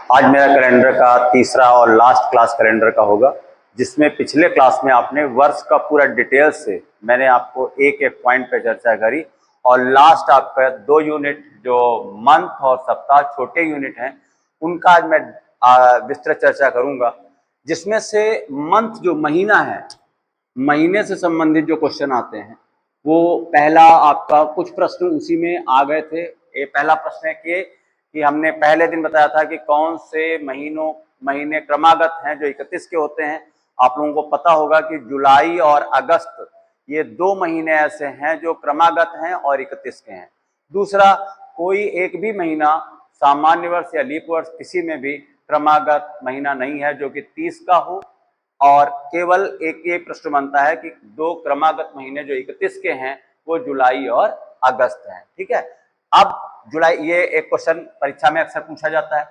आज मेरा कैलेंडर का तीसरा और लास्ट क्लास कैलेंडर का होगा, जिसमें पिछले क्लास में आपने वर्ष का पूरा डिटेल से मैंने आपको एक एक पॉइंट पे चर्चा करी, और लास्ट आपका 2 यूनिट जो मंथ और सप्ताह छोटे यूनिट हैं उनका आज मैं विस्तृत चर्चा करूंगा, जिसमें से मंथ जो महीना है, महीने से संबंधित जो क्वेश्चन आते हैं वो पहला आपका कुछ प्रश्न उसी में आ गए थे। ये पहला प्रश्न है कि हमने पहले दिन बताया था कि कौन से महीने क्रमागत हैं जो 31 के होते हैं। आप लोगों को पता होगा कि जुलाई और अगस्त ये 2 महीने ऐसे हैं जो क्रमागत हैं और 31 के हैं। दूसरा, कोई एक भी महीना सामान्य वर्ष या लीप वर्ष किसी में भी क्रमागत महीना नहीं है जो कि 30 का हो, और केवल एक ये प्रश्न बनता है कि 2 क्रमागत महीने जो 31 के हैं वो जुलाई और अगस्त हैं। ठीक है, अब जुलाई, ये एक क्वेश्चन परीक्षा में अक्सर पूछा जाता है।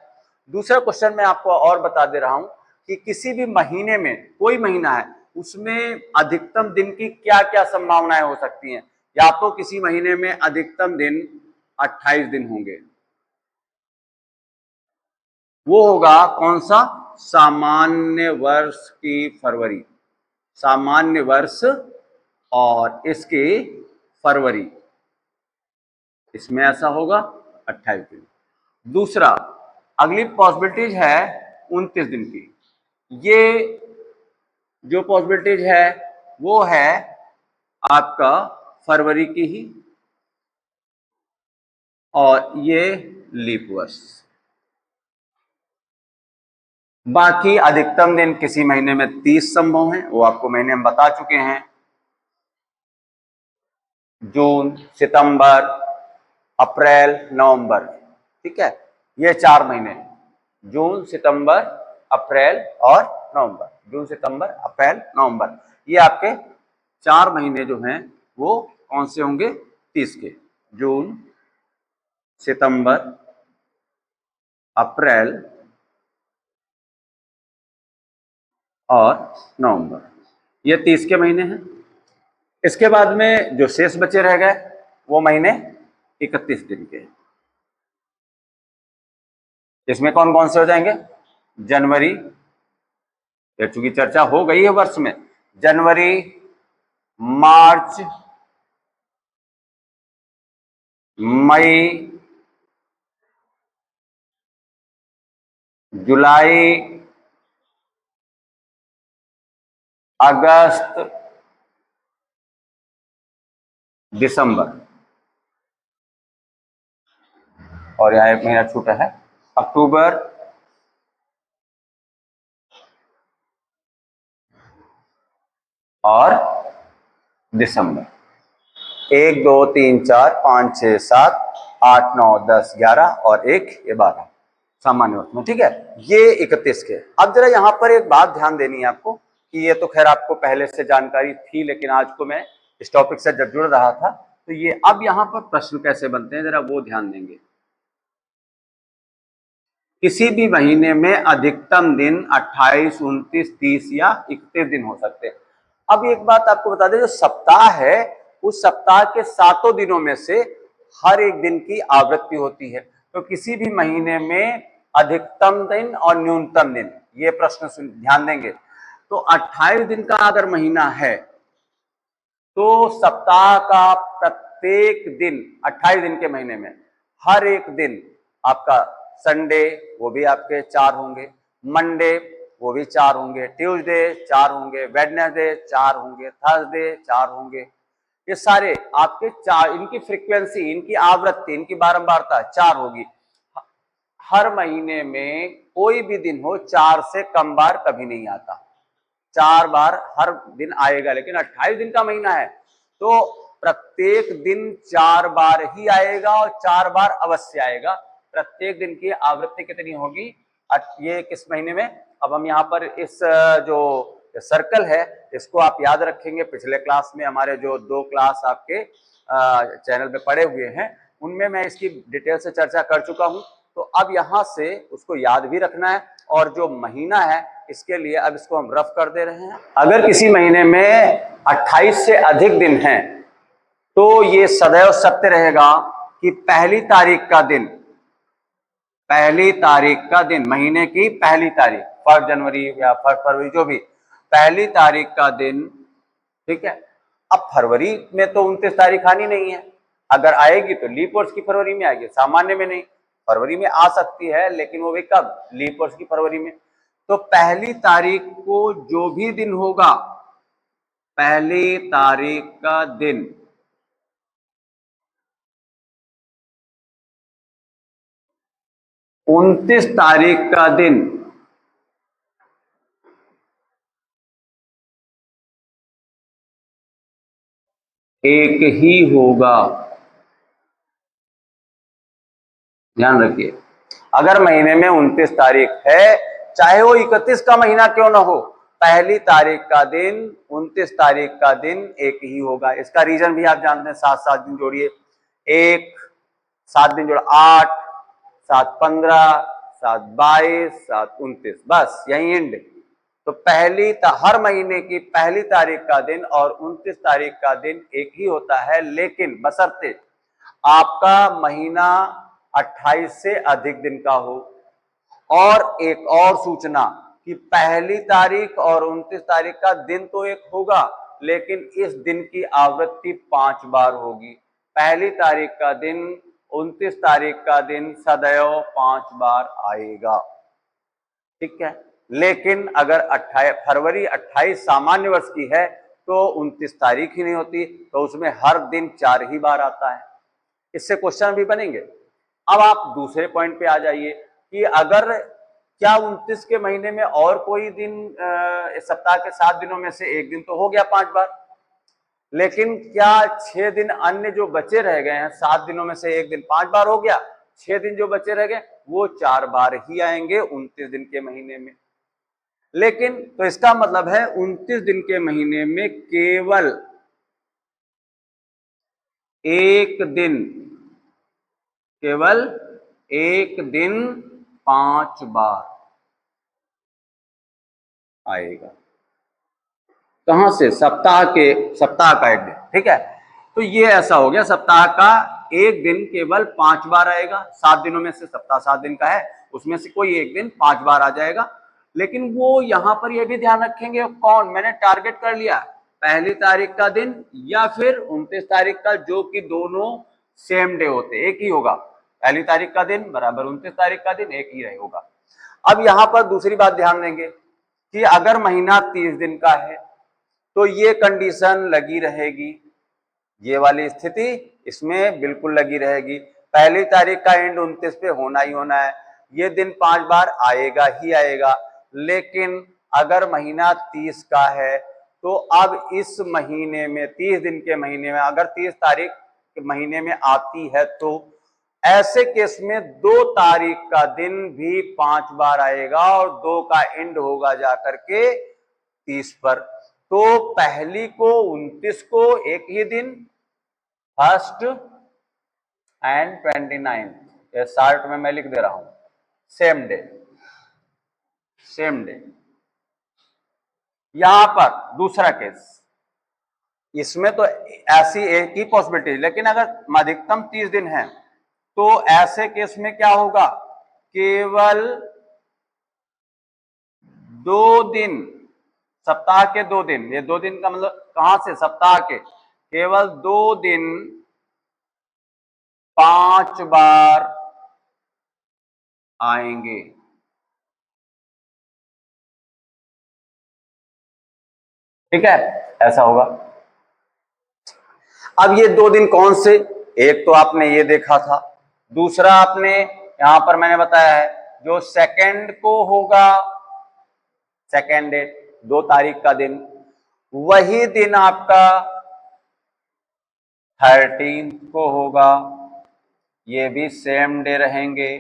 दूसरा क्वेश्चन मैं आपको और बता दे रहा हूं कि किसी भी महीने में, कोई महीना है उसमें अधिकतम दिन की क्या क्या संभावनाएं हो सकती हैं। या तो किसी महीने में अधिकतम दिन 28 दिन होंगे, वो होगा कौन सा, सामान्य वर्ष की फरवरी, सामान्य वर्ष और इसकी फरवरी, इसमें ऐसा होगा 28 दिन। दूसरा, अगली पॉसिबिलिटीज है 29 दिन की। ये जो पॉसिबिलिटीज है वो है आपका फरवरी की ही, और ये लीप वर्ष। बाकी अधिकतम दिन किसी महीने में 30 संभव हैं, वो आपको महीने हम बता चुके हैं, जून, सितंबर, अप्रैल, नवंबर। ठीक है, ये 4 महीने, जून, सितंबर, अप्रैल और नवंबर। जून, सितंबर, अप्रैल, नवंबर, ये आपके 4 महीने जो हैं वो कौन से होंगे, 30 के। जून, सितंबर, अप्रैल और नवंबर, ये 30 के महीने हैं। इसके बाद में जो शेष बचे रह गए वो महीने 31 दिन के। इसमें कौन कौन से हो जाएंगे, जनवरी, ये चूंकि चर्चा हो गई है वर्ष में, जनवरी, मार्च, मई, जुलाई, अगस्त, दिसंबर, और यहां एक महीना छूटा है, अक्टूबर, और दिसंबर। 1 2 3 4 5 6 7 8 9 10 11 और 1 ये 12 सामान्य वर्ष में। ठीक है, ये 31 के। अब जरा यहाँ पर एक बात ध्यान देनी है आपको कि ये तो खैर आपको पहले से जानकारी थी, लेकिन आज को मैं इस टॉपिक से जब जुड़ रहा था तो ये अब यहाँ पर प्रश्न कैसे बनते हैं जरा वो ध्यान देंगे। किसी भी महीने में अधिकतम दिन 28, 29, 30 या 31 दिन हो सकते हैं। अब एक बात आपको बता दें, जो सप्ताह है उस सप्ताह के 7 दिनों में से हर एक दिन की आवृत्ति होती है। तो किसी भी महीने में अधिकतम दिन और न्यूनतम दिन, ये प्रश्न ध्यान देंगे। तो 28 दिन का अगर महीना है तो सप्ताह का प्रत्येक दिन, 28 दिन के महीने में हर एक दिन आपका, संडे वो भी आपके 4 होंगे, मंडे वो भी 4 होंगे, ट्यूसडे 4 होंगे, वेडनेसडे 4 होंगे, थर्सडे 4 होंगे। ये सारे आपके 4, इनकी फ्रीक्वेंसी, इनकी आवृत्ति, इनकी बारंबारता 4 होगी। हर महीने में कोई भी दिन हो 4 से कम बार कभी नहीं आता, 4 बार हर दिन आएगा। लेकिन 28 दिन का महीना है तो प्रत्येक दिन 4 बार ही आएगा और 4 बार अवश्य आएगा। प्रत्येक दिन की आवृत्ति कितनी होगी, ये किस महीने में। अब हम यहाँ पर इस जो सर्कल है इसको आप याद रखेंगे। पिछले क्लास में हमारे जो 2 क्लास आपके चैनल पे पड़े हुए हैं उनमें मैं इसकी डिटेल से चर्चा कर चुका हूं। तो अब यहां से उसको याद भी रखना है, और जो महीना है इसके लिए अब इसको हम रफ कर दे रहे हैं। अगर किसी महीने में 28 से अधिक दिन हैं तो ये सदैव सत्य रहेगा कि पहली तारीख का दिन पहली तारीख का दिन, महीने की पहली तारीख, 1 जनवरी या 1 फरवरी जो भी, पहली तारीख का दिन, ठीक है। अब फरवरी में तो 29 तारीख आनी नहीं है, अगर आएगी तो लीप वर्ष की फरवरी में आएगी, सामान्य में नहीं। फरवरी में आ सकती है लेकिन वो भी कब, लीप वर्ष की फरवरी में। तो पहली तारीख को जो भी दिन होगा, पहली तारीख का दिन 29 तारीख का दिन एक ही होगा। ध्यान रखिए, अगर महीने में 29 तारीख है, चाहे वो 31 का महीना क्यों ना हो, पहली तारीख का दिन 29 तारीख का दिन एक ही होगा। इसका रीजन भी आप जानते हैं, 7 दिन जोड़िए, 1 7 दिन जोड़ 8 7 15 7 22 7 29, बस यही एंड। तो हर महीने की पहली तारीख का दिन और 29 तारीख का दिन एक ही होता है, लेकिन बशर्ते आपका महीना 28 से अधिक दिन का हो। और एक और सूचना कि पहली तारीख और 29 तारीख का दिन तो एक होगा, लेकिन इस दिन की आवृत्ति 5 बार होगी। पहली तारीख का दिन, 29 तारीख का दिन सदैव 5 बार आएगा, ठीक है। लेकिन अगर फरवरी 28 सामान्य वर्ष की है तो 29 तारीख ही नहीं होती, तो उसमें हर दिन 4 ही बार आता है। इससे क्वेश्चन भी बनेंगे। अब आप दूसरे पॉइंट पे आ जाइए कि अगर क्या 29 के महीने में और कोई दिन, सप्ताह के 7 दिनों में से एक दिन तो हो गया 5 बार, लेकिन क्या 6 दिन अन्य जो बचे रह गए हैं, 7 दिनों में से एक दिन 5 बार हो गया, 6 दिन जो बचे रह गए वो 4 बार ही आएंगे 29 दिन के महीने में। लेकिन तो इसका मतलब है 29 दिन के महीने में केवल एक दिन, केवल एक दिन 5 बार आएगा। कहां से, सप्ताह का एक दिन, ठीक है। तो ये ऐसा हो गया, सप्ताह का एक दिन केवल 5 बार आएगा। 7 दिनों में से सप्ताह 7 दिन का है, उसमें से कोई एक दिन 5 बार आ जाएगा। लेकिन वो यहां पर ये भी ध्यान रखेंगे, कौन, मैंने टारगेट कर लिया, पहली तारीख का दिन या फिर 29 तारीख का, जो कि दोनों सेम डे होते, एक ही होगा। पहली तारीख का दिन बराबर 29 तारीख का दिन एक ही रहेगा। अब यहां पर दूसरी बात ध्यान देंगे कि अगर महीना 30 दिन का है तो ये कंडीशन लगी रहेगी, ये वाली स्थिति इसमें बिल्कुल लगी रहेगी। पहली तारीख का एंड 29 पे होना ही होना है, ये दिन 5 बार आएगा ही आएगा। लेकिन अगर महीना 30 का है तो अब इस महीने में, 30 दिन के महीने में अगर 30 तारीख के महीने में आती है तो ऐसे केस में 2 तारीख का दिन भी 5 बार आएगा और 2 का एंड होगा जाकर के 30 पर। तो पहली को 29 को एक ही दिन, फर्स्ट एंड 29, ये शार्ट में मैं लिख दे रहा हूं, सेम डे, सेम डे। यहां पर दूसरा केस, इसमें तो ऐसी एक ही पॉसिबिलिटी, लेकिन अगर अधिकतम 30 दिन है तो ऐसे केस में क्या होगा, केवल 2 दिन, सप्ताह के 2 दिन, ये 2 दिन का मतलब कहां से, सप्ताह के, केवल 2 दिन 5 बार आएंगे। ठीक है, ऐसा होगा। अब ये 2 दिन कौन से, एक तो आपने ये देखा था, दूसरा आपने यहां पर मैंने बताया है जो सेकंड को होगा, सेकंड डे 2 तारीख का दिन, वही दिन आपका 13 को होगा, ये भी सेम डे रहेंगे।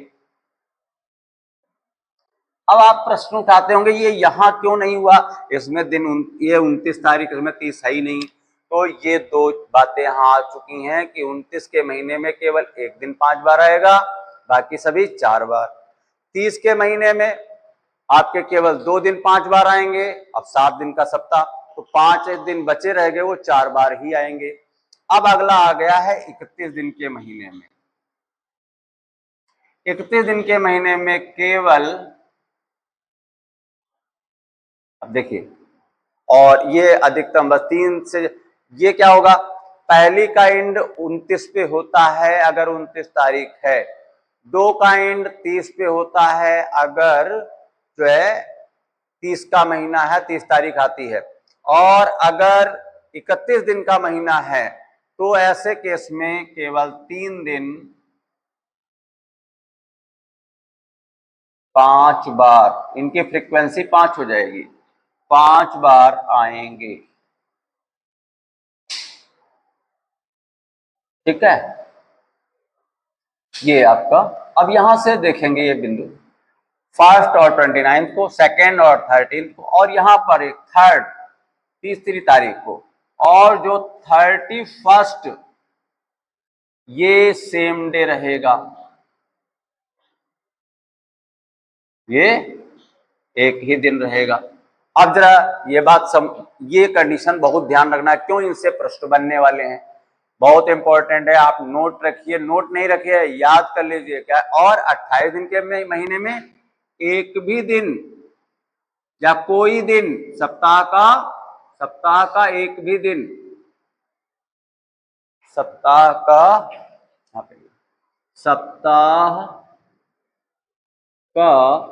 अब आप प्रश्न उठाते होंगे ये यहां क्यों नहीं हुआ, इसमें दिन ये 29 तारीख, इसमें 30 है ही नहीं। तो ये 2 बातें यहां आ चुकी हैं कि 29 के महीने में केवल एक दिन 5 बार आएगा, बाकी सभी 4 बार। 30 के महीने में आपके केवल 2 दिन 5 बार आएंगे, अब 7 दिन का सप्ताह, तो 5 दिन बचे रह गए, वो 4 बार ही आएंगे। अब अगला आ गया है 31 दिन के महीने में। 31 दिन के महीने में केवल, अब देखिए, और ये अधिकतम बस 3 से, ये क्या होगा, पहली का एंड 29 पे होता है अगर 29 तारीख है, 2 का एंड 30 पे होता है अगर जो है 30 का महीना है, 30 तारीख आती है, और अगर 31 दिन का महीना है तो ऐसे केस में केवल 3 दिन 5 बार, इनकी फ्रीक्वेंसी 5 हो जाएगी, 5 बार आएंगे। ठीक है, ये आपका, अब यहां से देखेंगे ये बिंदु, फर्स्ट और 29 को, सेकेंड और 13 को, और यहां पर एक थर्ड, तीसरी तारीख को, और जो 31st ये सेम डे रहेगा, ये एक ही दिन रहेगा। अब जरा ये बात ये कंडीशन बहुत ध्यान रखना, क्यों इनसे प्रश्न बनने वाले हैं, बहुत इंपॉर्टेंट है, आप नोट रखिए, नोट नहीं रखिए याद कर लीजिए क्या, और 28 दिन के महीने में एक भी दिन या कोई दिन, सप्ताह का एक भी दिन, सप्ताह का, सप्ताह का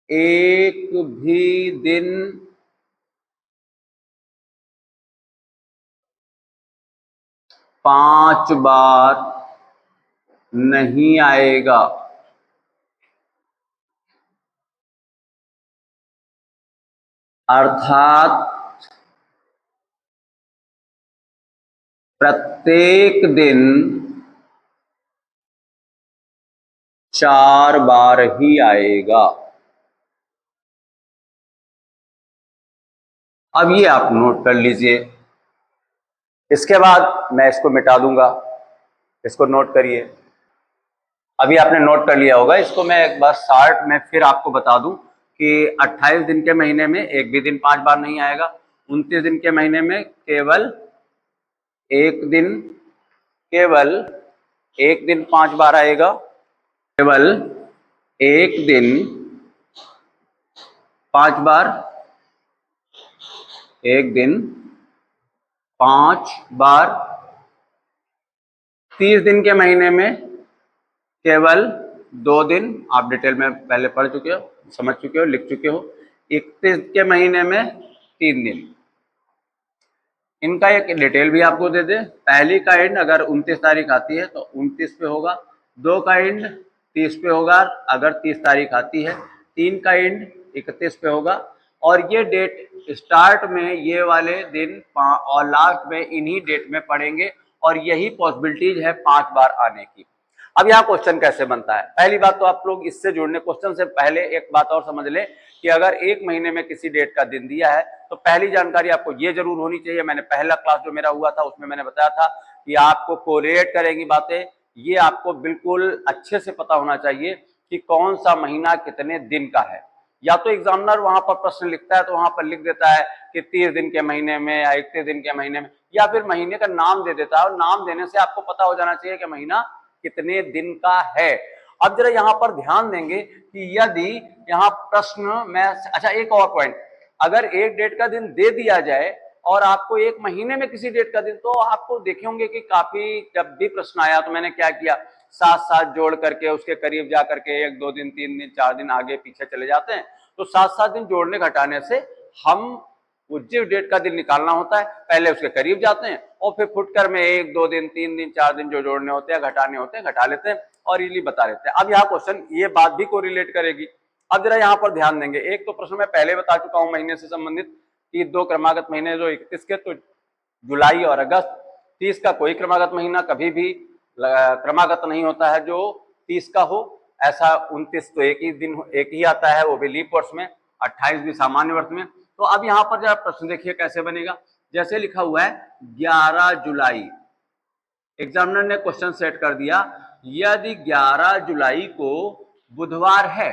एक भी दिन 5 बार नहीं आएगा। अर्थात प्रत्येक दिन 4 बार ही आएगा। अब ये आप नोट कर लीजिए, इसके बाद मैं इसको मिटा दूंगा, इसको नोट करिए। अभी आपने नोट कर लिया होगा, इसको मैं एक बार शार्ट में फिर आपको बता दूं कि 28 दिन के महीने में एक भी दिन 5 बार नहीं आएगा, 29 दिन के महीने में केवल एक दिन, केवल एक दिन 5 बार आएगा, केवल एक दिन 5 बार, एक दिन 5 बार। 30 दिन के महीने में केवल 2 दिन, आप डिटेल में पहले पढ़ चुके हो, समझ चुके हो, लिख चुके हो। 31 के महीने में 3 दिन, इनका एक डिटेल भी आपको दे दे, पहली का एंड अगर 29 तारीख आती है तो 29 पे होगा, 2 का एंड 30 पे होगा अगर 30 तारीख आती है, 3 का एंड 31 पे होगा, और ये डेट स्टार्ट में ये वाले दिन और लास्ट में इन्हीं डेट में पड़ेंगे, और यही पॉसिबिलिटीज है 5 बार आने की। अब यहाँ क्वेश्चन कैसे बनता है, पहली बात तो आप लोग इससे जुड़ने, क्वेश्चन से पहले एक बात और समझ लें कि अगर एक महीने में किसी डेट का दिन दिया है तो पहली जानकारी आपको ये जरूर होनी चाहिए, मैंने पहला क्लास जो मेरा हुआ था उसमें मैंने बताया था कि आपको कोरिलेट करेंगी बातें, ये आपको बिल्कुल अच्छे से पता होना चाहिए कि कौन सा महीना कितने दिन का है। या तो एग्जामिनर वहां पर प्रश्न लिखता है तो वहां पर लिख देता है कि 30 दिन के महीने में या 31 दिन के महीने में, या फिर महीने का नाम दे देता है, और नाम देने से आपको पता हो जाना चाहिए कि महीना कितने दिन का है। अब जरा यहां पर ध्यान देंगे कि यदि यहाँ प्रश्न में, अच्छा एक और पॉइंट, अगर एक डेट का दिन दे दिया जाए और आपको एक महीने में किसी डेट का दिन, तो आपको देखे होंगे कि काफी, जब भी प्रश्न आया तो मैंने क्या किया, साथ साथ जोड़ करके उसके करीब जा करके 1 2 दिन 3 दिन 4 दिन आगे पीछे चले जाते हैं, तो 7 दिन जोड़ने घटाने से हम वो जिस डेट का दिन निकालना होता है पहले उसके करीब जाते हैं, और फिर फुटकर में 1 2 दिन 3 दिन 4 दिन जो जोड़ने होते हैं घटाने होते हैं घटा लेते हैं और इजीली बता लेते हैं। अब यहाँ क्वेश्चन ये बात भी कोरिलेट करेगी। अब जरा यहाँ पर ध्यान देंगे, एक तो प्रश्न मैं पहले बता चुका हूं महीने से संबंधित कि 2 क्रमागत महीने जो 31 के, तो जुलाई और अगस्त। 30 का कोई क्रमागत महीना कभी भी क्रमागत नहीं होता है जो 30 का हो, ऐसा 29 तो एक ही दिन एक ही आता है, वो भी लीप वर्ष में, 28 भी सामान्य वर्ष में। तो अब यहाँ पर जरा प्रश्न देखिए कैसे बनेगा, जैसे लिखा हुआ है 11 जुलाई, एग्जामिनर ने क्वेश्चन सेट कर दिया, यदि 11 जुलाई को बुधवार है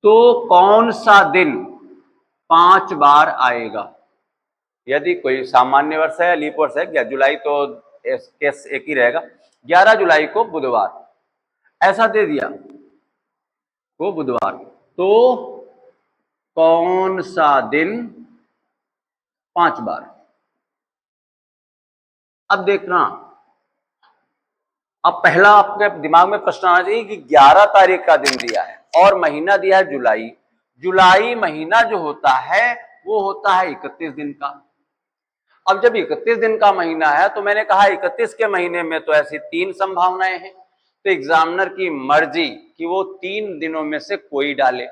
तो कौन सा दिन 5 बार आएगा। यदि कोई सामान्य वर्ष है, लीप वर्ष है, या जुलाई तो केस एक ही रहेगा। 11 जुलाई को बुधवार ऐसा दे दिया, वो बुधवार, तो कौन सा दिन 5 बार? अब देखना, अब पहला आपके दिमाग में प्रश्न आना चाहिए कि 11 तारीख का दिन दिया है और महीना दिया है जुलाई। जुलाई महीना जो होता है वो होता है 31 दिन का। अब जब 31 दिन का महीना है तो मैंने कहा 31 के महीने में तो ऐसी 3 संभावनाएं हैं, तो एग्जामिनर की मर्जी कि वो 3 दिनों में से कोई डाले।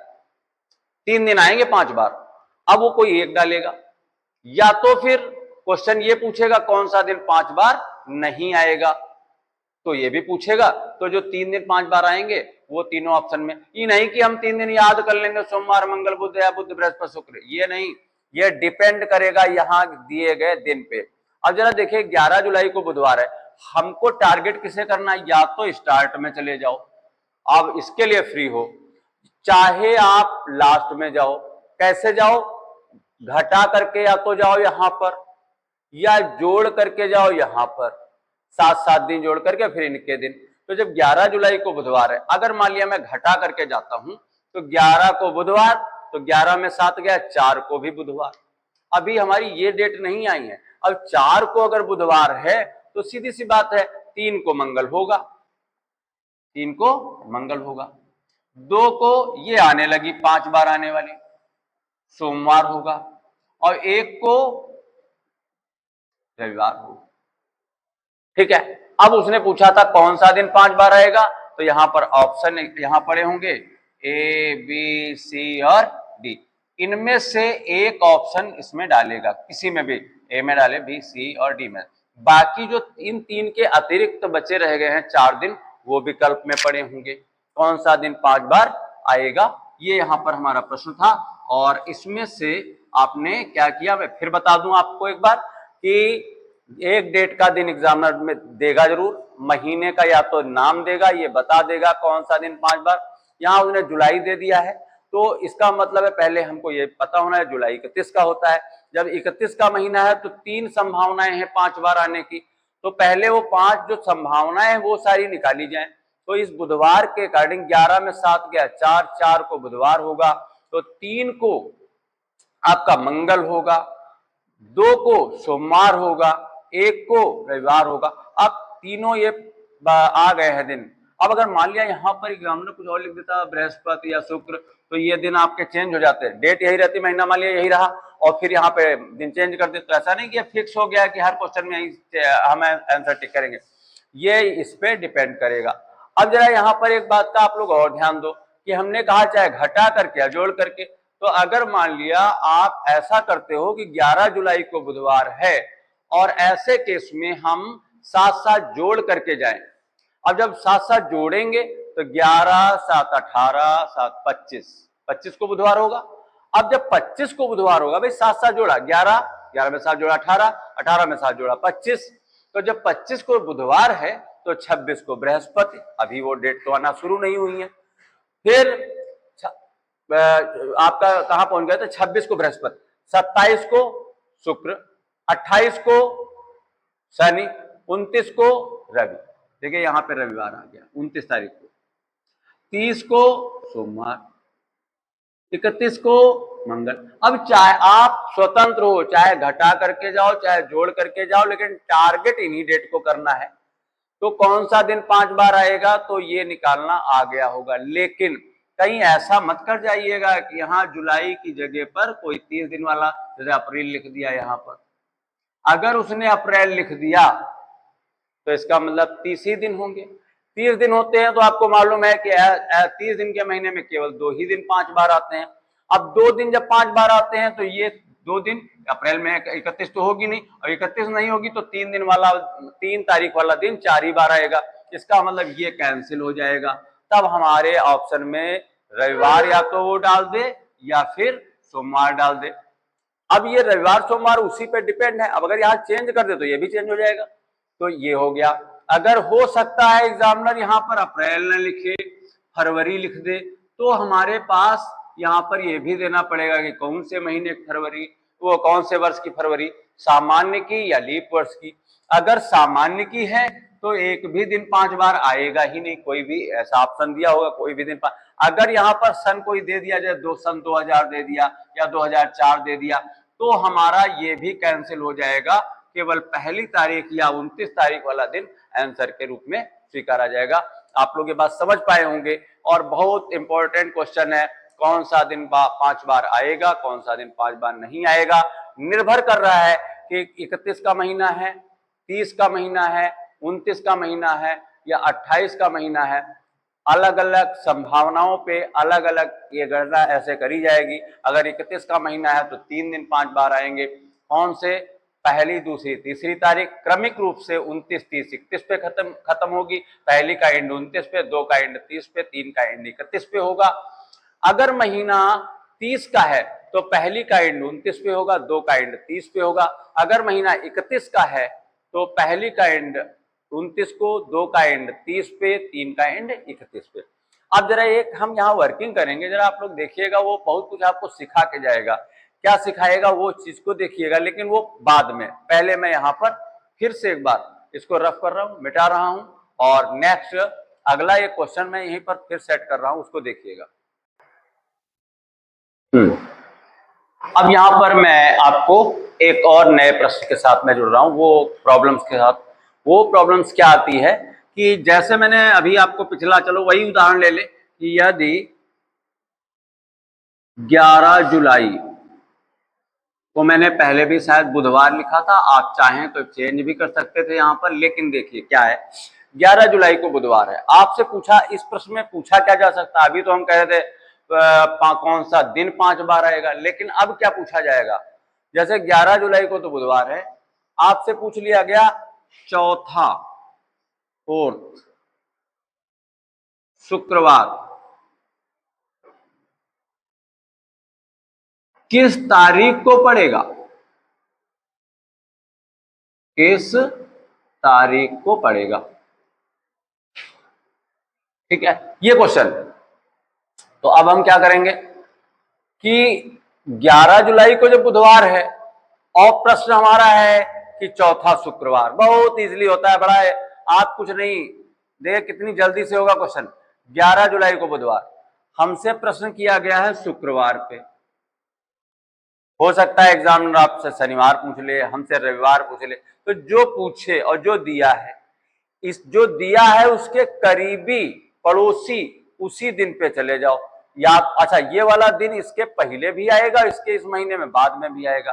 3 दिन आएंगे 5 बार, अब वो कोई एक डालेगा, या तो फिर क्वेश्चन ये पूछेगा कौन सा दिन 5 बार नहीं आएगा, तो ये भी पूछेगा। तो जो 3 दिन 5 बार आएंगे वो तीनों ऑप्शन में, ये नहीं कि हम 3 दिन याद कर लेंगे सोमवार मंगल बुध या बुध बृहस्पति शुक्र, ये नहीं, ये डिपेंड करेगा यहां दिए गए दिन पे। अब जरा देखिए 11 जुलाई को बुधवार है, हमको टारगेट किसे करना है? या तो स्टार्ट में चले जाओ, आप इसके लिए फ्री हो, चाहे आप लास्ट में जाओ। कैसे जाओ? घटा करके या तो जाओ यहां पर, या जोड़ करके जाओ यहां पर, 7 दिन जोड़ करके फिर इनके दिन। तो जब 11 जुलाई को बुधवार है, अगर मान लिया मैं घटा करके जाता हूं तो 11 को बुधवार, तो 11 में 7 गया, 4 को भी बुधवार। अभी हमारी ये डेट नहीं आई है। अब 4 को अगर बुधवार है तो सीधी सी बात है 3 को मंगल होगा, 3 को मंगल होगा। 2 को ये आने लगी 5 बार आने वाली, सोमवार होगा, और 1 को रविवार होगा। ठीक है, अब उसने पूछा था कौन सा दिन 5 बार आएगा, तो यहां पर ऑप्शन यहां पड़े होंगे ए बी सी और डी, इनमें से एक ऑप्शन इसमें डालेगा, किसी में भी, ए में डाले, बी सी और डी में। बाकी जो इन 3 के अतिरिक्त बचे रह गए हैं 4 दिन, वो विकल्प में पड़े होंगे। कौन सा दिन 5 बार आएगा, ये यहां पर हमारा प्रश्न था। और इसमें से आपने क्या किया, मैं फिर बता दूं आपको एक बार कि एक डेट का दिन एग्जामिनर में देगा जरूर, महीने का या तो नाम देगा, ये बता देगा कौन सा दिन 5 बार। यहां उसने जुलाई दे दिया है, तो इसका मतलब है पहले हमको ये पता होना है जुलाई 31 का होता है। जब 31 का महीना है तो 3 संभावनाएं हैं 5 बार आने की, तो पहले वो 5 जो संभावनाएं हैं वो सारी निकाली जाए। तो इस बुधवार के अकॉर्डिंग 11 में 7 गया, 4, 4 को बुधवार होगा, तो 3 को आपका मंगल होगा, 2 को सोमवार होगा, 1 को रविवार होगा। अब तीनों ये आ गए हैं दिन। अब अगर मान लिया यहाँ पर एग्जामिनर कुछ और लिख देता, बृहस्पति या शुक्र, तो ये दिन आपके चेंज हो जाते हैं। डेट यही रहती, महीना मान लिया यही रहा, और फिर यहाँ पे दिन चेंज कर दे, तो ऐसा नहीं कि फिक्स हो गया कि हर क्वेश्चन में हम आंसर टिक करेंगे, ये इस पे डिपेंड करेगा। अब जरा यहाँ पर एक बात का आप लोग और ध्यान दो कि हमने कहा चाहे घटा करके या जोड़ करके, तो अगर मान लिया आप ऐसा करते हो कि 11 जुलाई को बुधवार है और ऐसे केस में हम साथ साथ जोड़ करके जाएं। अब जब साथ साथ जोड़ेंगे तो 11, 7, 18, 7, 25, 25 को बुधवार होगा। अब जब 25 को बुधवार होगा, भाई साथ साथ जोड़ा 11, 11 में 7 जोड़ा 18, 18 में 7 जोड़ा 25, तो जब 25 को बुधवार है तो 26 को बृहस्पति, अभी वो डेट तो आना शुरू नहीं हुई है। फिर आपका कहां पहुंच गया था, 26 को बृहस्पति, 27 को शुक्र, 28 को शनि, 29 को रवि, देखिए यहां पे रविवार आ गया 29 तारीख को, 30 को सोमवार, 31 को मंगल। अब चाहे आप स्वतंत्र हो, चाहे घटा करके जाओ चाहे जोड़ करके जाओ, लेकिन टारगेट इन्हीं डेट को करना है। तो कौन सा दिन 5 बार आएगा, तो ये निकालना आ गया होगा। लेकिन कहीं ऐसा मत कर जाइएगा कि यहाँ जुलाई की जगह पर कोई 30 दिन वाला, जैसे अप्रैल लिख दिया यहाँ पर। अगर उसने अप्रैल लिख दिया तो इसका मतलब 30 ही दिन होंगे। 30 दिन होते हैं तो आपको मालूम है कि 30 दिन के महीने में केवल 2 ही दिन 5 बार आते हैं। अब 2 दिन जब 5 बार आते हैं तो ये 2 दिन, अप्रैल में 31 तो होगी नहीं, और 31 नहीं होगी तो 3 दिन वाला, 3 तारीख वाला दिन 4 ही बार आएगा। इसका मतलब ये कैंसिल हो जाएगा। तब हमारे ऑप्शन में रविवार या तो वो डाल दे या फिर सोमवार डाल दे। अब ये रविवार सोमवार उसी पे डिपेंड है। अब अगर यहाँ चेंज कर दे तो ये भी चेंज हो जाएगा। तो ये हो गया। अगर हो सकता है एग्जामिनर यहाँ पर अप्रैल न लिखे, फरवरी लिख दे, तो हमारे पास यहाँ पर ये भी देना पड़ेगा कि कौन से महीने की फरवरी, वो कौन से वर्ष की फरवरी, सामान्य की या लीप वर्ष की। अगर सामान्य की है तो एक भी दिन 5 बार आएगा ही नहीं, कोई भी ऐसा ऑप्शन दिया होगा कोई भी दिन 5। अगर यहाँ पर सन कोई दे दिया जाए, सन 2000 दे दिया या 2004 दे दिया, तो हमारा ये भी कैंसिल हो जाएगा, केवल पहली तारीख या 29 तारीख वाला दिन आंसर के रूप में स्वीकारा जाएगा। आप लोग ये बात समझ पाए होंगे। और बहुत इंपॉर्टेंट क्वेश्चन है, कौन सा दिन 5 बार आएगा, कौन सा दिन 5 बार नहीं आएगा, निर्भर कर रहा है कि 31 का महीना है, 30 का महीना है, 29 का महीना है या 28 का महीना है। अलग अलग संभावनाओं पे अलग अलग ये गणना ऐसे करी जाएगी। अगर 31 का महीना है तो 3 दिन 5 बार आएंगे। कौन से? पहली, दूसरी, तीसरी तारीख क्रमिक रूप से 29, 30, 31 पे खत्म होगी। पहली का एंड 29 पे, 2 का एंड 30 पे, 3 का एंड 31 पे होगा। अगर महीना 30 का है तो पहली का एंड 29 पे होगा, 2 का एंड 30 पे होगा। अगर महीना 31 का है तो पहली का एंड 29 को, 2 का एंड 30 पे, 3 का एंड 31 पे। अब जरा एक हम यहाँ वर्किंग करेंगे, जरा आप लोग देखिएगा, वो बहुत कुछ आपको सिखा के जाएगा। क्या सिखाएगा वो चीज को देखिएगा, लेकिन वो बाद में। पहले मैं यहाँ पर फिर से एक बार इसको रफ कर रहा हूँ, मिटा रहा हूँ, और नेक्स्ट अगला एक क्वेश्चन मैं यहीं पर फिर सेट कर रहा हूँ, उसको देखिएगा। अब यहाँ पर मैं आपको एक और नए प्रश्न के साथ मैं जुड़ रहा हूँ, वो प्रॉब्लम्स के साथ। वो प्रॉब्लम्स क्या आती है कि जैसे मैंने अभी आपको पिछला, चलो वही उदाहरण ले ले कि यदि 11 जुलाई को मैंने पहले भी शायद बुधवार लिखा था, आप चाहें तो चेंज भी कर सकते थे यहाँ पर, लेकिन देखिए क्या है, 11 जुलाई को बुधवार है। आपसे पूछा, इस प्रश्न में पूछा क्या जा सकता है? अभी तो हम कह रहे थे कौन सा दिन 5 बार आएगा, लेकिन अब क्या पूछा जाएगा? जैसे 11 जुलाई को तो बुधवार है, आपसे पूछ लिया गया चौथा, फोर्थ शुक्रवार किस तारीख को पड़ेगा, किस तारीख को पड़ेगा। ठीक है, ये क्वेश्चन। तो अब हम क्या करेंगे कि 11 जुलाई को जो बुधवार है और प्रश्न हमारा है कि चौथा शुक्रवार, बहुत इजीली होता है, बड़ा है, आप कुछ नहीं देखिए कितनी जल्दी से होगा क्वेश्चन। 11 जुलाई को बुधवार, हमसे प्रश्न किया गया है शुक्रवार पे। हो सकता है एग्जामिनर आपसे शनिवार पूछ ले, हमसे रविवार पूछ ले, तो जो पूछे और जो दिया है, इस जो दिया है उसके करीबी पड़ोसी उसी दिन पे चले जाओ। या अच्छा, ये वाला दिन इसके पहले भी आएगा, इसके इस महीने में बाद में भी आएगा,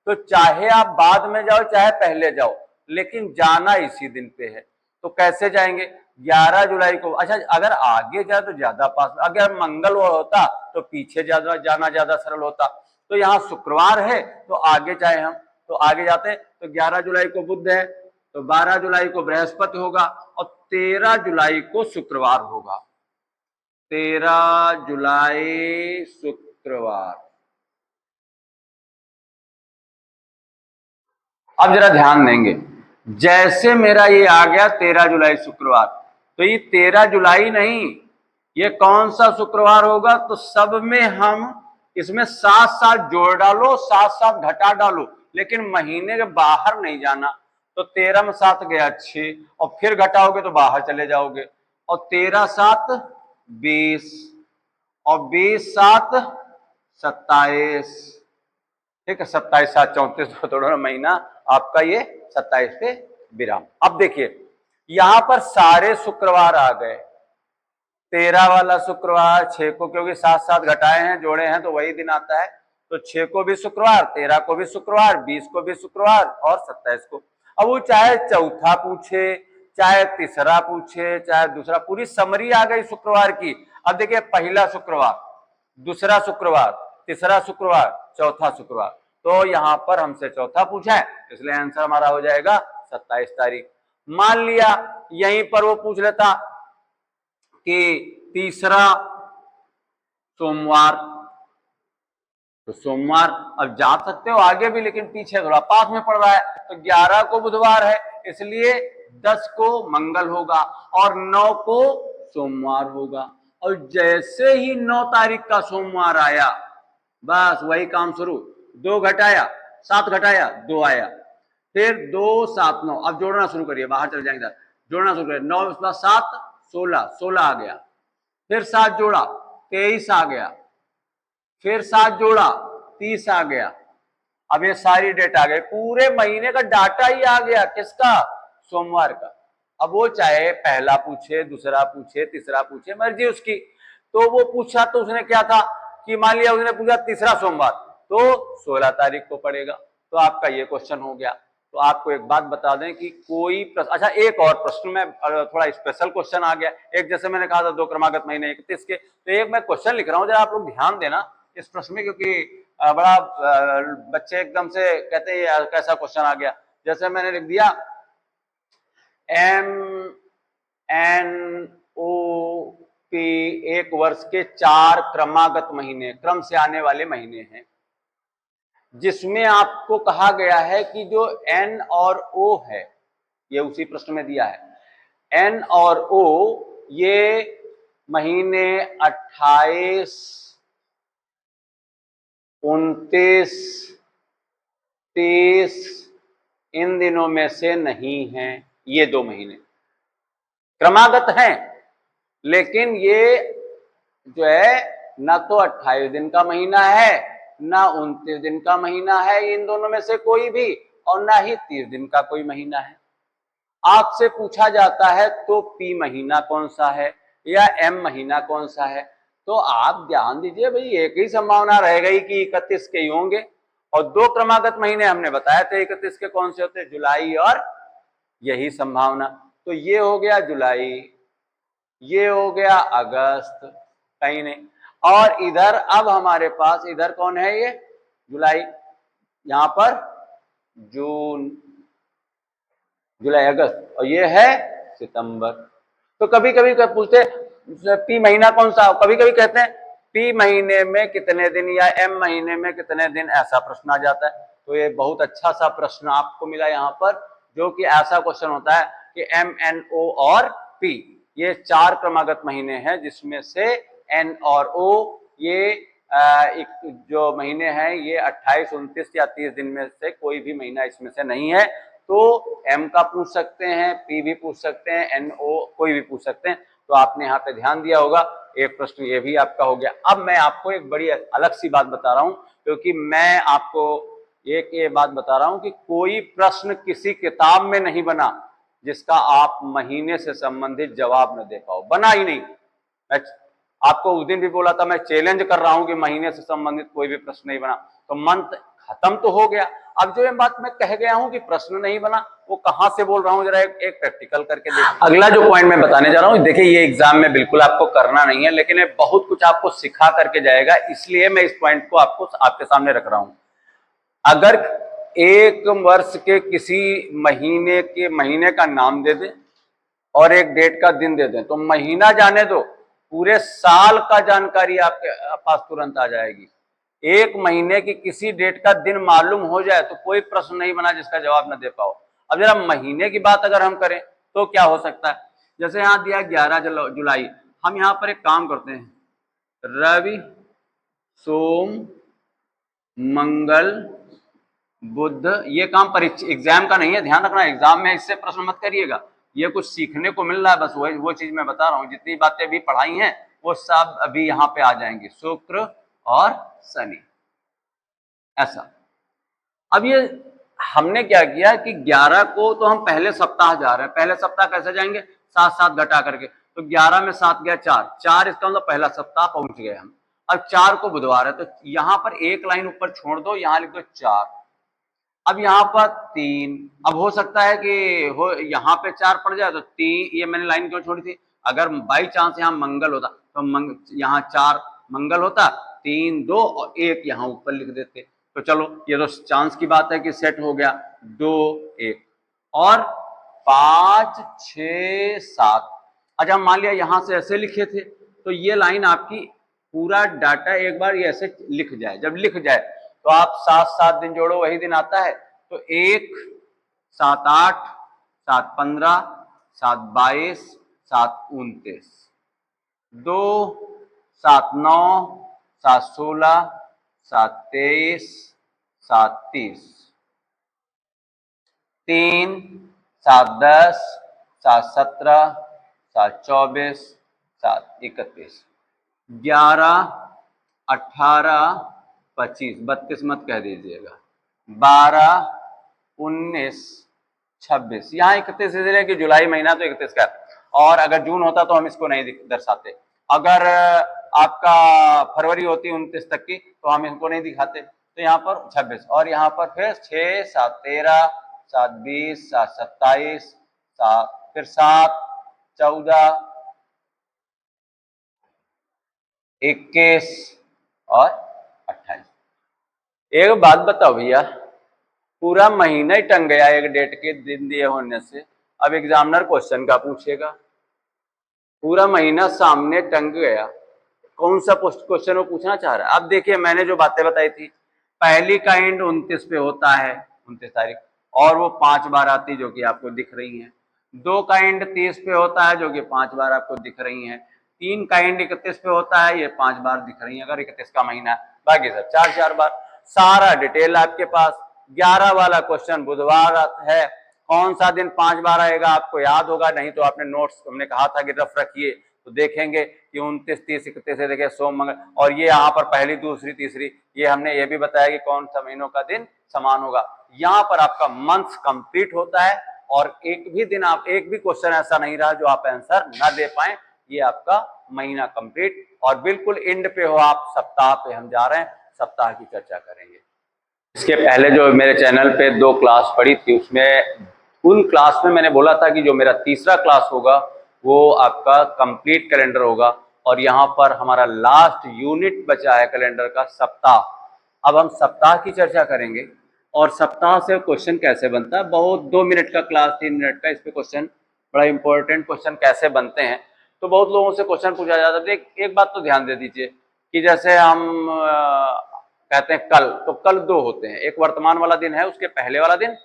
तो चाहे आप बाद में जाओ चाहे पहले जाओ, लेकिन जाना इसी दिन पे है। तो कैसे जाएंगे? 11 जुलाई को, अच्छा अगर आगे जाए तो ज्यादा पास, अगर मंगलवार होता तो पीछे ज्यादा जाना ज्यादा सरल होता। तो यहाँ शुक्रवार है तो आगे जाए हम, तो आगे जाते, तो 11 जुलाई को बुध है, तो 12 जुलाई को बृहस्पति होगा और 13 जुलाई को शुक्रवार होगा। 13 जुलाई शुक्रवार। अब जरा ध्यान देंगे, जैसे मेरा ये आ गया 13 जुलाई शुक्रवार, तो ये 13 जुलाई नहीं, ये कौन सा शुक्रवार होगा? तो सब में हम इसमें 7 जोड़ डालो, 7 घटा डालो, लेकिन महीने के बाहर नहीं जाना। तो 13 में 7 गया 6, और फिर घटाओगे तो बाहर चले जाओगे, और 13 7 20, और 20 7 27। ठीक है, 27 7 34, तो थोड़ा महीना आपका ये 27 पे विराम। अब देखिए यहां पर सारे शुक्रवार आ गए, 13 वाला शुक्रवार 6 को, क्योंकि 7 घटाए हैं जोड़े हैं तो वही दिन आता है, तो 6 को भी शुक्रवार, 13 को भी शुक्रवार, 20 को भी शुक्रवार और 27 को। अब वो चाहे चौथा पूछे, चाहे तीसरा पूछे, चाहे दूसरा, पूरी समरी आ गई शुक्रवार की। अब देखिए पहला शुक्रवार, दूसरा शुक्रवार, तीसरा शुक्रवार, चौथा शुक्रवार, तो यहां पर हमसे चौथा पूछा है, इसलिए आंसर हमारा हो जाएगा 27 तारीख। मान लिया यहीं पर वो पूछ लेता कि तीसरा सोमवार, तो सोमवार अब जा सकते हो आगे भी, लेकिन पीछे थोड़ा पास में पड़ रहा है, तो 11 को बुधवार है इसलिए 10 को मंगल होगा और 9 को सोमवार होगा। और जैसे ही 9 तारीख का सोमवार आया, बस वही काम शुरू, 2 घटाया 7 घटाया 2 आया, फिर 2 7 9, अब जोड़ना शुरू करिए, बाहर चल जाएंगे, जोड़ना शुरू करिए, 9 प्लस 7 16, 16 आ गया, फिर 7 जोड़ा 23 आ गया, फिर 7 जोड़ा 30 आ गया। अब ये सारी डेट आ गई, पूरे महीने का डाटा ही आ गया, किसका? सोमवार का। अब वो चाहे पहला पूछे, दूसरा पूछे, तीसरा पूछे, मर्जी उसकी। तो वो पूछा तो उसने क्या था कि मान लिया उसने पूछा तीसरा सोमवार, तो 16 तारीख को पड़ेगा। तो आपका ये क्वेश्चन हो गया। तो आपको एक बात बता दें कि कोई प्रश्न, अच्छा एक और प्रश्न में थोड़ा स्पेशल क्वेश्चन आ गया, एक जैसे मैंने कहा था 2 क्रमागत महीने 31 के, तो एक मैं क्वेश्चन लिख रहा हूं, जरा आप लोग ध्यान देना इस प्रश्न में, क्योंकि बड़ा बच्चे एकदम से कहते हैं कैसा क्वेश्चन आ गया। जैसे मैंने लिख दिया MNOP, एक वर्ष के 4 क्रमागत महीने, क्रम से आने वाले महीने हैं, जिसमें आपको कहा गया है कि जो N और O है, ये उसी प्रश्न में दिया है, N और O ये महीने 28, 29, 30 इन दिनों में से नहीं है। ये 2 महीने क्रमागत हैं, लेकिन ये जो है ना तो 28 दिन का महीना है, ना 29 दिन का महीना है, इन दोनों में से कोई भी, और ना ही 30 दिन का कोई महीना है। आपसे पूछा जाता है तो P महीना कौन सा है या M महीना कौन सा है, तो आप ध्यान दीजिए भाई, एक ही संभावना रह गई कि 31 के ही होंगे, और 2 क्रमागत महीने हमने बताए थे 31 के कौन से होते, जुलाई और यही संभावना। तो ये हो गया जुलाई, ये हो गया अगस्त, कहीं नहीं। और इधर अब हमारे पास इधर कौन है, ये जुलाई, यहां पर जून, जुलाई अगस्त, और ये है सितंबर। तो कभी कभी पूछते पी महीना कौन सा, कभी कभी कहते हैं पी महीने में कितने दिन या एम महीने में कितने दिन, ऐसा प्रश्न आ जाता है। तो ये बहुत अच्छा सा प्रश्न आपको मिला यहाँ पर, जो कि ऐसा क्वेश्चन होता है कि एम एन ओ और पी ये 4 क्रमागत महीने हैं, जिसमें से एन और ओ ये एक जो महीने हैं ये 28, 29 या 30 दिन में से कोई भी महीना इसमें से नहीं है। तो एम का पूछ सकते हैं, पी भी पूछ सकते हैं, एन ओ कोई भी पूछ सकते हैं। तो आपने यहाँ पे ध्यान दिया होगा, एक प्रश्न ये भी आपका हो गया। अब मैं आपको एक बड़ी अलग सी बात बता रहा हूं, क्योंकि मैं आपको एक ये बात बता रहा हूं कि कोई प्रश्न किसी किताब में नहीं बना जिसका आप महीने से संबंधित जवाब न दे पाओ, बना ही नहीं। मैं आपको उस दिन भी बोला था, मैं चैलेंज कर रहा हूं कि महीने से संबंधित कोई भी प्रश्न नहीं बना, तो मंत्र खत्म तो हो गया। अब जो ये बात मैं कह गया हूं कि प्रश्न नहीं बना, वो कहां से बोल रहा हूं, जरा एक प्रैक्टिकल करके देखिए। अगला जो पॉइंट मैं बताने जा रहा हूं, देखिए ये एग्जाम में बिल्कुल आपको करना नहीं है, लेकिन ये बहुत कुछ आपको सिखा करके जाएगा, इसलिए मैं इस पॉइंट को आपको आपके सामने रख रहा हूं। अगर एक वर्ष के किसी महीने का नाम दे दें और एक डेट का दिन दे दें, तो महीना जाने दो, पूरे साल का जानकारी आपके पास तुरंत आ जाएगी। एक महीने की किसी डेट का दिन मालूम हो जाए तो कोई प्रश्न नहीं बना जिसका जवाब न दे पाओ। अब जरा महीने की बात अगर हम करें तो क्या हो सकता है, जैसे यहां दिया 11 जुलाई, हम यहां पर एक काम करते हैं, रवि, सोम, मंगल, बुध, ये काम परीक्षा एग्जाम का नहीं है, ध्यान रखना, एग्जाम में इससे प्रश्न मत करिएगा, ये कुछ सीखने को मिल रहा है, बस वो चीज मैं बता रहा हूँ। जितनी बातें अभी पढ़ाई हैं वो सब अभी यहाँ पे आ जाएंगी, शुक्र और शनि, ऐसा। अब ये हमने क्या किया कि 11 को तो हम पहले सप्ताह जा रहे हैं, पहले सप्ताह कैसे जाएंगे, 7 घटा करके, तो 11 में 7 गया 4, इसका मतलब पहला सप्ताह पहुंच गए हम। अब 4 को बुधवार है, तो यहां पर एक लाइन ऊपर छोड़ दो, यहां लिख दो 4। अब यहाँ पर 3, अब हो सकता है कि हो यहाँ पे 4 पड़ जाए, तो 3, ये मैंने लाइन क्यों छोड़ी थी, अगर बाई चांस यहाँ मंगल होता तो यहाँ 4 मंगल होता, 3 2 और 1 यहाँ ऊपर लिख देते। तो चलो ये तो चांस की बात है कि सेट हो गया, 2 1 और 5 6 7। अच्छा मान लिया यहाँ से ऐसे लिखे थे, तो ये लाइन आपकी पूरा डाटा एक बार ये ऐसे लिख जाए, जब लिख जाए तो आप 7 7 दिन जोड़ो, वही दिन आता है। तो 1 7 8 7 15 7 22 7 29, 2 7 9 7 16 7 23 7 30, 3, 7 10, 7 17, 7 24, 7 31, 11, 18, 25, 32 मत कह दीजिएगा, 12, 19, 26, यहाँ 31 इसलिए कि जुलाई महीना तो 31 का, और अगर जून होता तो हम इसको नहीं दर्शाते। अगर आपका फरवरी होती 29 तक की तो हम इनको नहीं दिखाते। तो यहाँ पर 26, और यहाँ पर फिर 6, 7 13, 7 20, 7 27, 7 फिर 7 14, 21 और 28। एक बात बताओ भैया, पूरा महीना ही टंग गया एक डेट के दिन दिए होने से। अब एग्जामिनर क्वेश्चन का पूछेगा, पूरा महीना सामने टंग गया, कौन सा क्वेश्चन वो पूछना चाह रहा है। अब देखिए मैंने जो बातें बताई थी, पहली काइंड 29 पे होता है, 29 तारीख, और वो 5 बार आती जो कि आपको दिख रही है। 2 काइंड 30 पे होता है जो कि 5 बार आपको दिख रही है। 3 काइंड 31 पे होता है, ये 5 बार दिख रही है अगर 31 का महीना, बाकी सब 4 बार। सारा डिटेल आपके पास। 11 वाला क्वेश्चन बुधवार है, कौन सा दिन 5 बार आएगा आपको याद होगा, नहीं तो आपने नोट्स हमने कहा था कि रफ रखिए तो देखेंगे कि 29, 30, 31 से देखिए सोम मंगल, और ये यहाँ पर पहली दूसरी तीसरी, ये हमने ये भी बताया कि कौन सा महीनों का दिन समान होगा। यहाँ पर आपका मंथ कंप्लीट होता है, और एक भी दिन आप एक भी क्वेश्चन ऐसा नहीं रहा जो आप आंसर ना दे पाए, ये आपका महीना कंप्लीट। और बिल्कुल एंड पे हो आप, सप्ताह पे हम जा रहे हैं, सप्ताह की चर्चा करेंगे। इसके पहले जो मेरे चैनल पे 2 क्लास पढ़ी थी, उसमें उन क्लास में मैंने बोला था कि जो मेरा तीसरा क्लास होगा वो आपका कंप्लीट कैलेंडर होगा, और यहाँ पर हमारा लास्ट यूनिट बचा है कैलेंडर का, सप्ताह। अब हम सप्ताह की चर्चा करेंगे, और सप्ताह से क्वेश्चन कैसे बनता है, बहुत 2 मिनट का क्लास, 3 मिनट का, इस पे क्वेश्चन बड़ा इंपॉर्टेंट क्वेश्चन कैसे बनते हैं। तो बहुत लोगों से क्वेश्चन पूछा जाता है। एक बात तो ध्यान दे दीजिए कि जैसे हम कहते हैं कल, तो कल 2 होते हैं, एक वर्तमान वाला दिन है, उसके पहले वाला दिन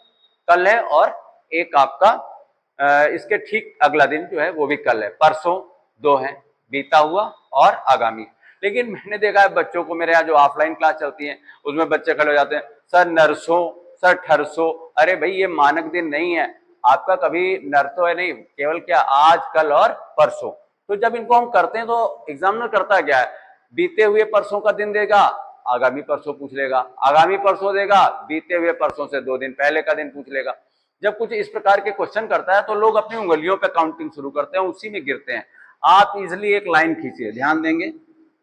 कल है, और एक आपका इसके ठीक अगला दिन जो है वो भी कल है। परसों 2 है, बीता हुआ और आगामी। लेकिन मैंने देखा है बच्चों को, मेरे यहाँ जो ऑफलाइन क्लास चलती है उसमें बच्चे खड़े हो जाते हैं, सर नरसों, सर ठरसों। अरे भाई ये मानक दिन नहीं है आपका, कभी नरसों है नहीं, केवल क्या आज, कल और परसों। तो जब इनको हम करते हैं तो एग्जामिनर करता क्या है, बीते हुए परसों का दिन देगा, आगामी परसों पूछ लेगा, आगामी परसों देगा, बीते हुए परसों से 2 दिन पहले का दिन पूछ लेगा। जब कुछ इस प्रकार के क्वेश्चन करता है तो लोग अपनी उंगलियों पे काउंटिंग शुरू करते हैं, उसी में गिरते हैं। आप इजिली एक लाइन खींचिए, ध्यान देंगे,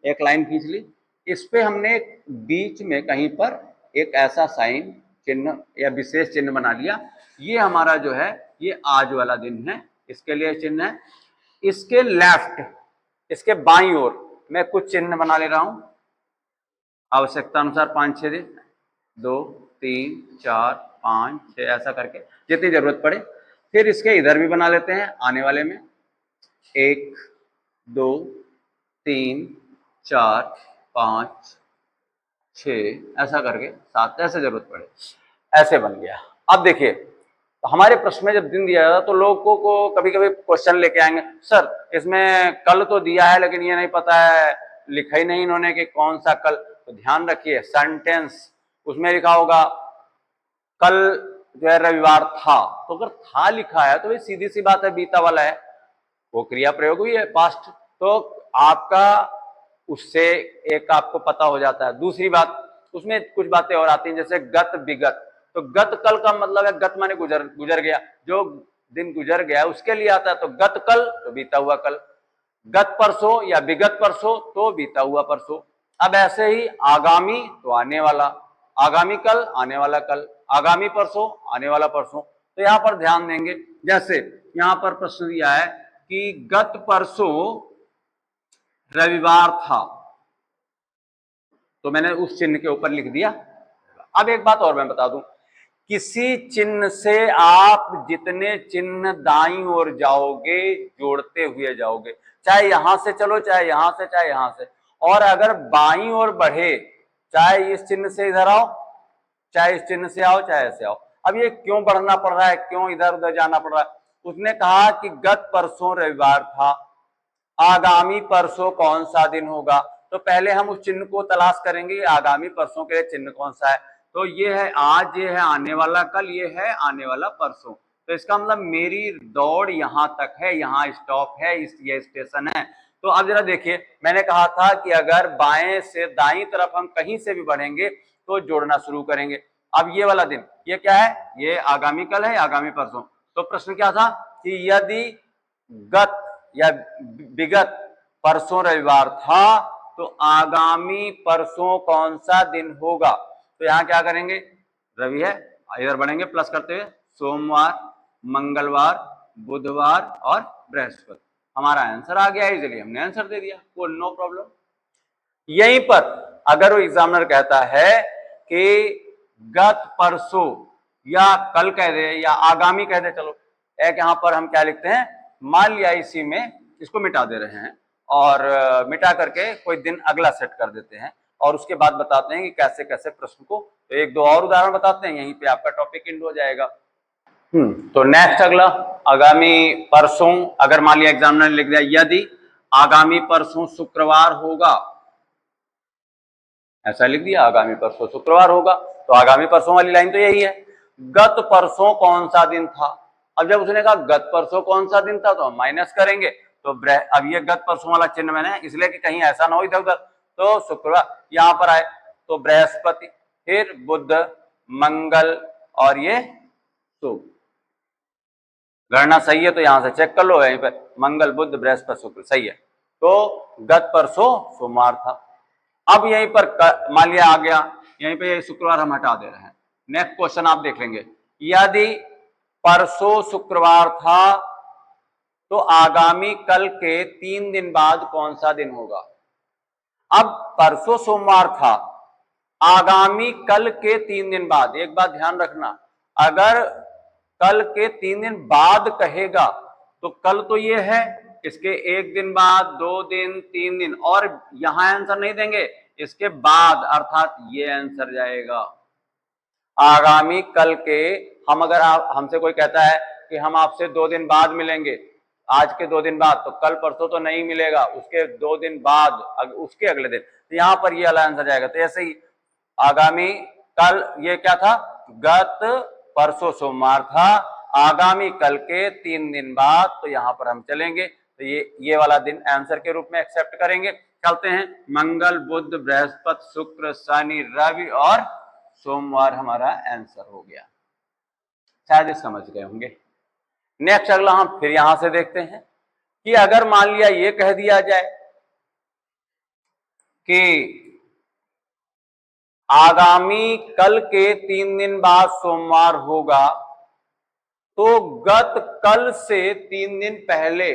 एक लाइन खींच ली, इस पे हमने बीच में कहीं पर एक ऐसा साइन, चिन्ह या विशेष चिन्ह बना लिया। ये हमारा जो है ये आज वाला दिन है, इसके लिए चिन्ह है। इसके लेफ्ट, इसके बाईं ओर मैं कुछ चिन्ह बना ले रहा हूं, आवश्यकता अनुसार 5-6 दिन, 2 3 4 5 6 ऐसा करके जितनी जरूरत पड़े। फिर इसके इधर भी बना लेते हैं आने वाले में, 1 2 3 4 5 6 ऐसा करके 7, ऐसे जरूरत पड़े, ऐसे बन गया। अब देखिए हमारे प्रश्न में जब दिन दिया जाता तो लोगों को कभी कभी क्वेश्चन लेके आएंगे, सर इसमें कल तो दिया है लेकिन ये नहीं पता है, लिखा ही नहीं इन्होंने कि कौन सा कल। तो ध्यान रखिए सेंटेंस, उसमें लिखा होगा कल जो है रविवार था, तो अगर था लिखा है तो ये सीधी सी बात है, बीता वाला है, वो क्रिया प्रयोग हुई है पास्ट, तो आपका उससे एक आपको पता हो जाता है। दूसरी बात, उसमें कुछ बातें और आती हैं, जैसे गत विगत, तो गत कल का मतलब है, गत माने गुजर गया, जो दिन गुजर गया उसके लिए आता है। तो गत कल तो बीता हुआ कल, गत परसों या विगत परसों तो बीता हुआ परसों। अब ऐसे ही आगामी तो आने वाला, आगामी कल आने वाला कल, आगामी परसों आने वाला परसों। तो यहां पर ध्यान देंगे, जैसे यहां पर प्रश्न दिया है कि गत परसों रविवार था, तो मैंने उस चिन्ह के ऊपर लिख दिया। अब एक बात और मैं बता दूं, किसी चिन्ह से आप जितने चिन्ह दाईं ओर जाओगे जोड़ते हुए जाओगे, चाहे यहां से चलो, चाहे यहां से, चाहे यहां से, और अगर बाईं ओर बढ़े, चाहे इस चिन्ह से इधर आओ, चाहे इस चिन्ह से आओ, चाहे ऐसे आओ। अब ये क्यों बढ़ना पड़ रहा है, क्यों इधर उधर जाना पड़ रहा है? उसने कहा कि गत परसों रविवार था, आगामी परसों कौन सा दिन होगा, तो पहले हम उस चिन्ह को तलाश करेंगे, आगामी परसों के लिए चिन्ह कौन सा है। तो ये है आज, ये है आने वाला कल, ये है आने वाला परसों। तो इसका मतलब मेरी दौड़ यहाँ तक है, यहाँ स्टॉप है, ये स्टेशन है। तो अब जरा देखिए, मैंने कहा था कि अगर बाएं से दाईं तरफ हम कहीं से भी बढ़ेंगे तो जोड़ना शुरू करेंगे। अब ये वाला दिन, ये क्या है, ये आगामी कल है, आगामी परसों। तो प्रश्न क्या था कि यदि गत या विगत परसों रविवार था तो आगामी परसों कौन सा दिन होगा। तो यहां क्या करेंगे, रवि है, इधर बढ़ेंगे प्लस करते हुए, सोमवार, मंगलवार, बुधवार और बृहस्पति। हमारा आंसर आ गया, इजीली हमने आंसर दे दिया, कोई नो प्रॉब्लम। यहीं पर अगर वो एग्जामिनर कहता है कि गत परसों या कल कह दे या आगामी कह दे, चलो एक यहां पर हम क्या लिखते हैं, मान लिया इसी में इसको मिटा दे रहे हैं और मिटा करके कोई दिन अगला सेट कर देते हैं और उसके बाद बताते हैं कि कैसे कैसे प्रश्न को, तो एक दो और उदाहरण बताते हैं, यहीं पे आपका टॉपिक एंड हो जाएगा। तो नेक्स्ट अगला, आगामी परसों, अगर मान लिया एग्जामिनर ने लिख दिया यदि आगामी परसों शुक्रवार होगा, ऐसा लिख दिया आगामी परसों शुक्रवार होगा, तो आगामी परसों वाली लाइन तो यही है। गत परसों कौन सा दिन था, अब जब उसने कहा गत परसों कौन सा दिन था तो हम माइनस करेंगे, तो अब ये गत परसों वाला चिन्ह मैंने इसलिए कि कहीं ऐसा ना हो इधर उधर, तो शुक्रवार यहां पर आए तो बृहस्पति, फिर बुध, मंगल और ये शुक्र। गणना सही है तो यहां से चेक कर लो, यहीं पर मंगल बुध बृहस्पति शुक्र सही है। तो गत परसों सोमवार था। अब यहीं पर मान लिया आ गया, यहीं पे शुक्रवार हम हटा दे रहे हैं। नेक्स्ट क्वेश्चन आप देख लेंगे, यदि परसों शुक्रवार था तो आगामी कल के 3 दिन बाद कौन सा दिन होगा। अब परसों सोमवार था, आगामी कल के 3 दिन बाद, एक बात ध्यान रखना, अगर कल के 3 दिन बाद कहेगा तो कल तो ये है, इसके 1 दिन बाद, 2 दिन, 3 दिन, और यहां आंसर नहीं देंगे, इसके बाद अर्थात ये आंसर जाएगा। आगामी कल के, हम अगर हमसे कोई कहता है कि हम आपसे 2 दिन बाद मिलेंगे, आज के 2 दिन बाद, तो कल परसों तो नहीं मिलेगा, उसके 2 दिन बाद, उसके अगले दिन, तो यहां पर ये वाला आंसर जाएगा। तो ऐसे ही आगामी कल, ये क्या था, गत परसों सोमवार था, आगामी कल के 3 दिन बाद, तो यहां पर हम चलेंगे, तो ये वाला दिन आंसर के रूप में एक्सेप्ट करेंगे। चलते हैं, मंगल बुध बृहस्पति शुक्र शनि रवि और सोमवार हमारा आंसर हो गया, शायद समझ गए होंगे। नेक्स्ट अगला हम फिर यहां से देखते हैं कि अगर मान लिया ये कह दिया जाए कि आगामी कल के 3 दिन बाद सोमवार होगा, तो गत कल से 3 दिन पहले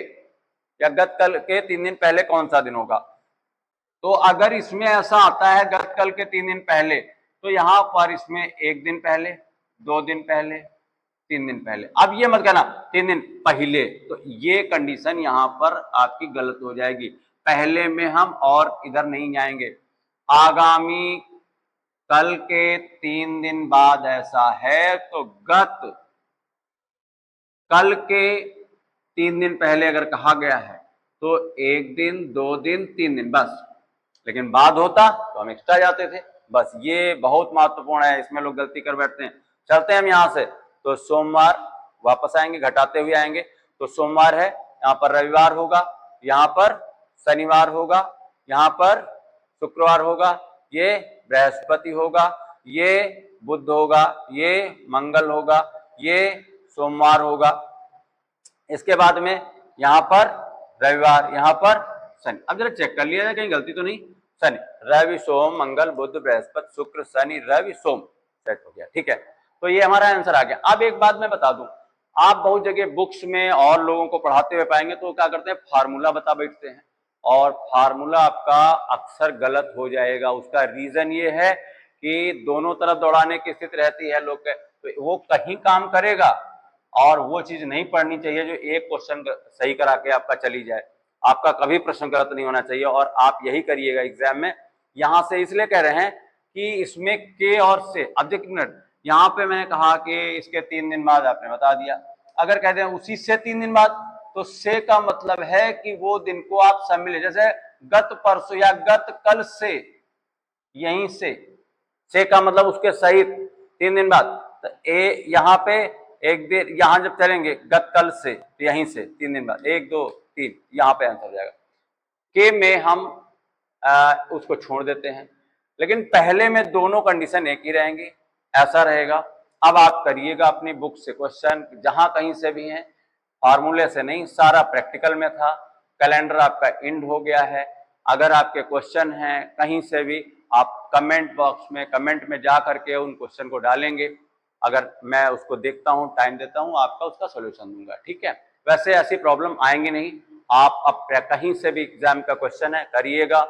या गत कल के 3 दिन पहले कौन सा दिन होगा। तो अगर इसमें ऐसा आता है गत कल के 3 दिन पहले, तो यहां पर इसमें 1 दिन पहले, 2 दिन पहले, 3 दिन पहले। अब ये मत कहना 3 दिन पहले, तो ये कंडीशन यहां पर आपकी गलत हो जाएगी। पहले में हम और इधर नहीं जाएंगे, आगामी कल के 3 दिन बाद ऐसा है तो गत कल के 3 दिन पहले अगर कहा गया है तो 1 दिन, 2 दिन, 3 दिन बस, लेकिन बाद होता तो हम एक्स्ट्रा जाते थे। बस ये बहुत महत्वपूर्ण है, इसमें लोग गलती कर बैठते हैं। चलते हैं हम यहां से, तो सोमवार वापस आएंगे, घटाते हुए आएंगे, तो सोमवार है, यहां पर रविवार होगा, यहां पर शनिवार होगा, यहां पर शुक्रवार होगा, ये बृहस्पति होगा, ये बुध होगा, ये मंगल होगा, ये सोमवार होगा, इसके बाद में यहां पर रविवार, यहां पर शनि। अब जरा चेक कर लिया जाए कहीं गलती तो नहीं, शनि रवि सोम मंगल बुध बृहस्पति शुक्र शनि रवि सोम, सेट हो गया, ठीक है। तो ये हमारा आंसर आ गया। अब एक बात मैं बता दूं, आप बहुत जगह बुक्स में और लोगों को पढ़ाते हुए पाएंगे तो क्या करते हैं, फार्मूला बता बैठते हैं, और फार्मूला आपका अक्सर गलत हो जाएगा। उसका रीजन ये है कि दोनों तरफ दौड़ाने की स्थिति रहती है लोग के, तो वो कहीं काम करेगा, और वो चीज नहीं पढ़नी चाहिए जो एक क्वेश्चन सही करा के आपका चली जाए। आपका कभी प्रश्न गलत नहीं होना चाहिए, और आप यही करिएगा एग्जाम में। यहां से इसलिए कह रहे हैं कि इसमें के और से, ऑब्जेक्ट मिनट, यहाँ पे मैंने कहा कि इसके 3 दिन बाद, आपने बता दिया। अगर कहते हैं उसी से 3 दिन बाद, तो से का मतलब है कि वो दिन को आप सब मिले, जैसे गत परसों या गत कल से, यहीं से से का मतलब उसके सहित 3 दिन बाद। तो ए यहाँ पे एक दिन, यहाँ जब चलेंगे गत कल से, तो यहीं से 3 दिन बाद 1 2 3 यहाँ पे आंसर जाएगा। के में हम उसको छोड़ देते हैं, लेकिन पहले में दोनों कंडीशन एक ही रहेंगी, ऐसा रहेगा। अब आप करिएगा अपनी बुक से क्वेश्चन, जहां कहीं से भी हैं, फार्मूले से नहीं, सारा प्रैक्टिकल में था। कैलेंडर आपका इंड हो गया है। अगर आपके क्वेश्चन हैं कहीं से भी, आप कमेंट बॉक्स में, कमेंट में जा करके उन क्वेश्चन को डालेंगे, अगर मैं उसको देखता हूँ, टाइम देता हूँ, आपका उसका सोल्यूशन दूंगा, ठीक है। वैसे ऐसी प्रॉब्लम आएंगी नहीं। आप अब कहीं से भी एग्जाम का क्वेश्चन है करिएगा।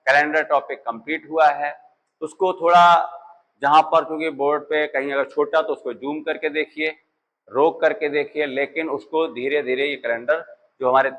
कैलेंडर टॉपिक कंप्लीट हुआ है, उसको थोड़ा जहां पर, क्योंकि बोर्ड पे कहीं अगर छोटा तो उसको जूम करके देखिए, रोक करके देखिए, लेकिन उसको धीरे धीरे ये कैलेंडर जो हमारे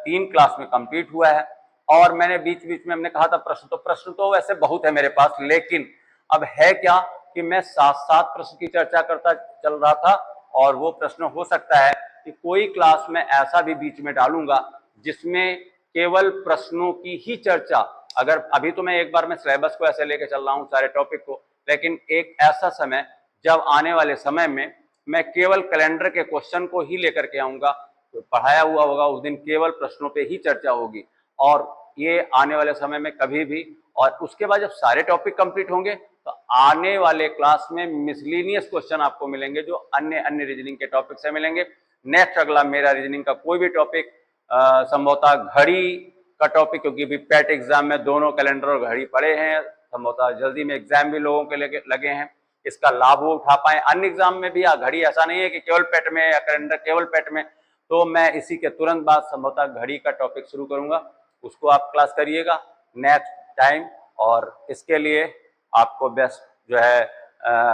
3 क्लास में कंप्लीट हुआ है। और मैंने बीच बीच में हमने कहा था प्रश्न तो वैसे बहुत है मेरे पास, लेकिन अब है क्या कि मैं 7 प्रश्न की चर्चा करता चल रहा था, और वो प्रश्न हो सकता है कि कोई क्लास में ऐसा भी बीच में डालूंगा जिसमें केवल प्रश्नों की ही चर्चा। अगर अभी तो मैं एक बार में सिलेबस को ऐसे लेके चल रहा हूँ सारे टॉपिक को, लेकिन एक ऐसा समय जब आने वाले समय में मैं केवल कैलेंडर के क्वेश्चन को ही लेकर के आऊंगा, तो पढ़ाया हुआ होगा उस दिन, केवल प्रश्नों पे ही चर्चा होगी। और ये आने वाले समय में कभी भी, और उसके बाद जब सारे टॉपिक कंप्लीट होंगे तो आने वाले क्लास में मिसलिनियस क्वेश्चन आपको मिलेंगे, जो अन्य अन्य रीजनिंग के टॉपिक से मिलेंगे। नेक्स्ट अगला मेरा रीजनिंग का कोई भी टॉपिक, संभवतः घड़ी का टॉपिक, क्योंकि अभी पैट एग्जाम में दोनों कैलेंडर और घड़ी पड़े हैं, संभवतः जल्दी में एग्जाम भी लोगों के लगे हैं, इसका लाभ वो उठा पाए। अन्य एग्जाम में भी घड़ी ऐसा नहीं है कि केवल पैट में या कैलेंडर केवल पैट में, तो मैं इसी के तुरंत बाद संभवतः घड़ी का टॉपिक शुरू करूंगा, उसको आप क्लास करिएगा नेक्स्ट टाइम। और इसके लिए आपको बेस्ट जो है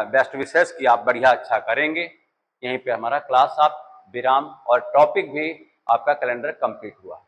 बेस्ट विशेष कि आप बढ़िया अच्छा करेंगे। यहीं पे हमारा क्लास आप विराम, और टॉपिक भी आपका कैलेंडर कंप्लीट हुआ।